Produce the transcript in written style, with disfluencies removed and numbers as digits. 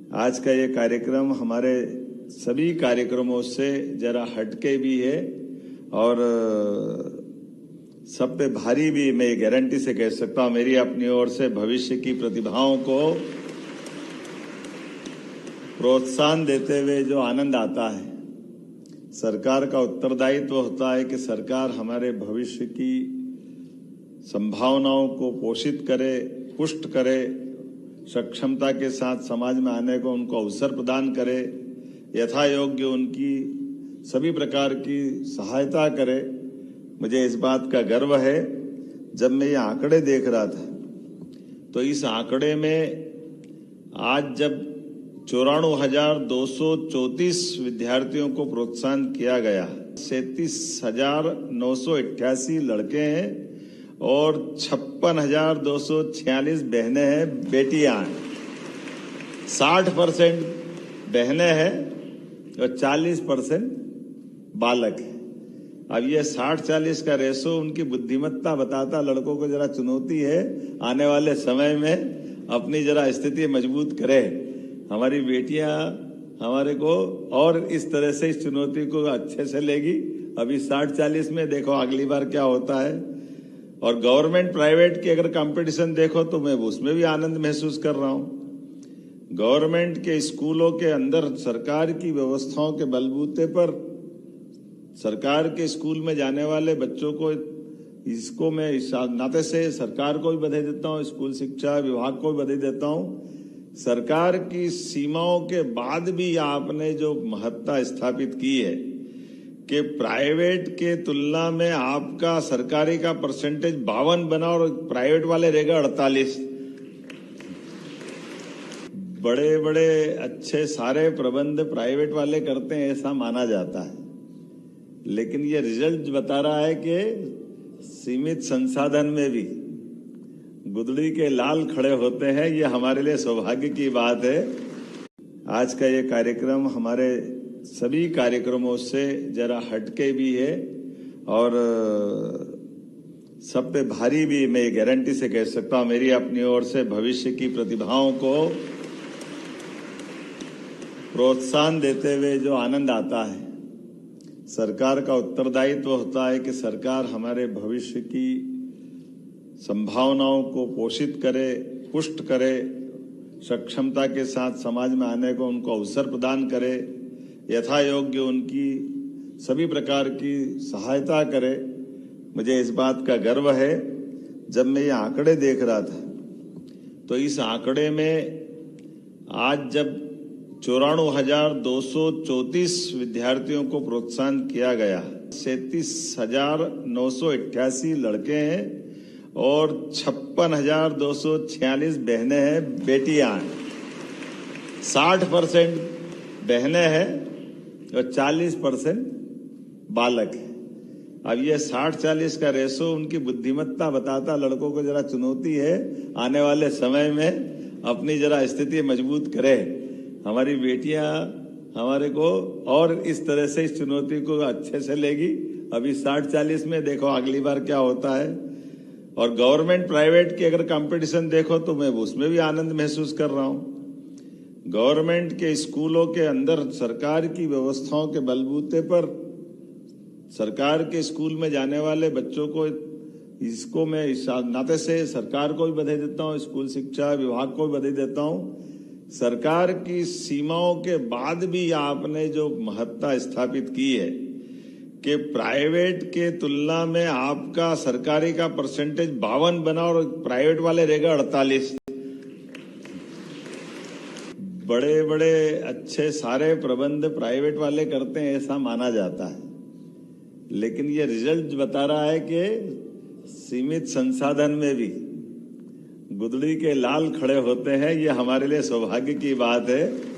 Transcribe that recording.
आज का ये कार्यक्रम हमारे सभी कार्यक्रमों से जरा हटके भी है और सब पे भारी भी। मैं गारंटी से कह सकता हूं, मेरी अपनी ओर से भविष्य की प्रतिभाओं को प्रोत्साहन देते हुए जो आनंद आता है, सरकार का उत्तरदायित्व होता है कि सरकार हमारे भविष्य की संभावनाओं को पोषित करे, पुष्ट करे, सक्षमता के साथ समाज में आने को उनको अवसर प्रदान करे, यथा योग्य उनकी सभी प्रकार की सहायता करे। मुझे इस बात का गर्व है। जब मैं ये आंकड़े देख रहा था तो इस आंकड़े में आज जब 94,234 विद्यार्थियों को प्रोत्साहन किया गया, 37,988 लड़के हैं और 56,246 बहनें हैं, बेटियां हैं। 60% बहनें हैं और 40% बालक हैं। अब ये 60-40 का रेशो उनकी बुद्धिमत्ता बताता। लड़कों को जरा चुनौती है आने वाले समय में अपनी जरा स्थिति मजबूत करे। हमारी बेटियां हमारे को और इस तरह से इस चुनौती को अच्छे से लेगी। अभी 60-40 में देखो अगली बार क्या होता है। और गवर्नमेंट प्राइवेट की अगर कंपटीशन देखो तो मैं उसमें भी आनंद महसूस कर रहा हूं। गवर्नमेंट के स्कूलों के अंदर सरकार की व्यवस्थाओं के बलबूते पर सरकार के स्कूल में जाने वाले बच्चों को, इसको मैं इस नाते से सरकार को भी बधाई देता हूं, स्कूल शिक्षा विभाग को भी बधाई देता हूं। सरकार की सीमाओं के बाद भी आपने जो महत्ता स्थापित की है कि प्राइवेट के तुलना में आपका सरकारी का परसेंटेज 52 बना और प्राइवेट वाले रहेगा 48। बड़े बड़े अच्छे सारे प्रबंध प्राइवेट वाले करते हैं ऐसा माना जाता है, लेकिन ये रिजल्ट बता रहा है कि सीमित संसाधन में भी गुदड़ी के लाल खड़े होते हैं। ये हमारे लिए सौभाग्य की बात है। आज का ये कार्यक्रम हमारे सभी कार्यक्रमों से जरा हटके भी है और सब पे भारी भी। मैं गारंटी से कह सकता हूं, मेरी अपनी ओर से भविष्य की प्रतिभाओं को प्रोत्साहन देते हुए जो आनंद आता है, सरकार का उत्तरदायित्व होता है कि सरकार हमारे भविष्य की संभावनाओं को पोषित करे, पुष्ट करे, सक्षमता के साथ समाज में आने को उनको अवसर प्रदान करे, यथा योग्य उनकी सभी प्रकार की सहायता करे। मुझे इस बात का गर्व है। जब मैं ये आंकड़े देख रहा था तो इस आंकड़े में आज जब 94,234 विद्यार्थियों को प्रोत्साहन किया गया, 37,988 लड़के हैं और 56,246 बहनें हैं, बेटियां हैं। 60% बहनें हैं और 40% बालक है। अब ये 60-40 का रेशो उनकी बुद्धिमत्ता बताता। लड़कों को जरा चुनौती है आने वाले समय में अपनी जरा स्थिति मजबूत करे। हमारी बेटियां हमारे को और इस तरह से इस चुनौती को अच्छे से लेगी। अभी 60-40 में देखो अगली बार क्या होता है। और गवर्नमेंट प्राइवेट की अगर कंपटीशन देखो तो मैं उसमें भी आनंद महसूस कर रहा हूं। गवर्नमेंट के स्कूलों के अंदर सरकार की व्यवस्थाओं के बलबूते पर सरकार के स्कूल में जाने वाले बच्चों को, इसको मैं इस नाते से सरकार को भी बधाई देता हूं, स्कूल शिक्षा विभाग को भी बधाई देता हूं। सरकार की सीमाओं के बाद भी आपने जो महत्ता स्थापित की है कि प्राइवेट के तुलना में आपका सरकारी का परसेंटेज 52 बना और प्राइवेट वाले रहेगा 48। बड़े बड़े अच्छे सारे प्रबंध प्राइवेट वाले करते हैं ऐसा माना जाता है, लेकिन ये रिजल्ट बता रहा है कि सीमित संसाधन में भी गुदड़ी के लाल खड़े होते हैं। ये हमारे लिए सौभाग्य की बात है।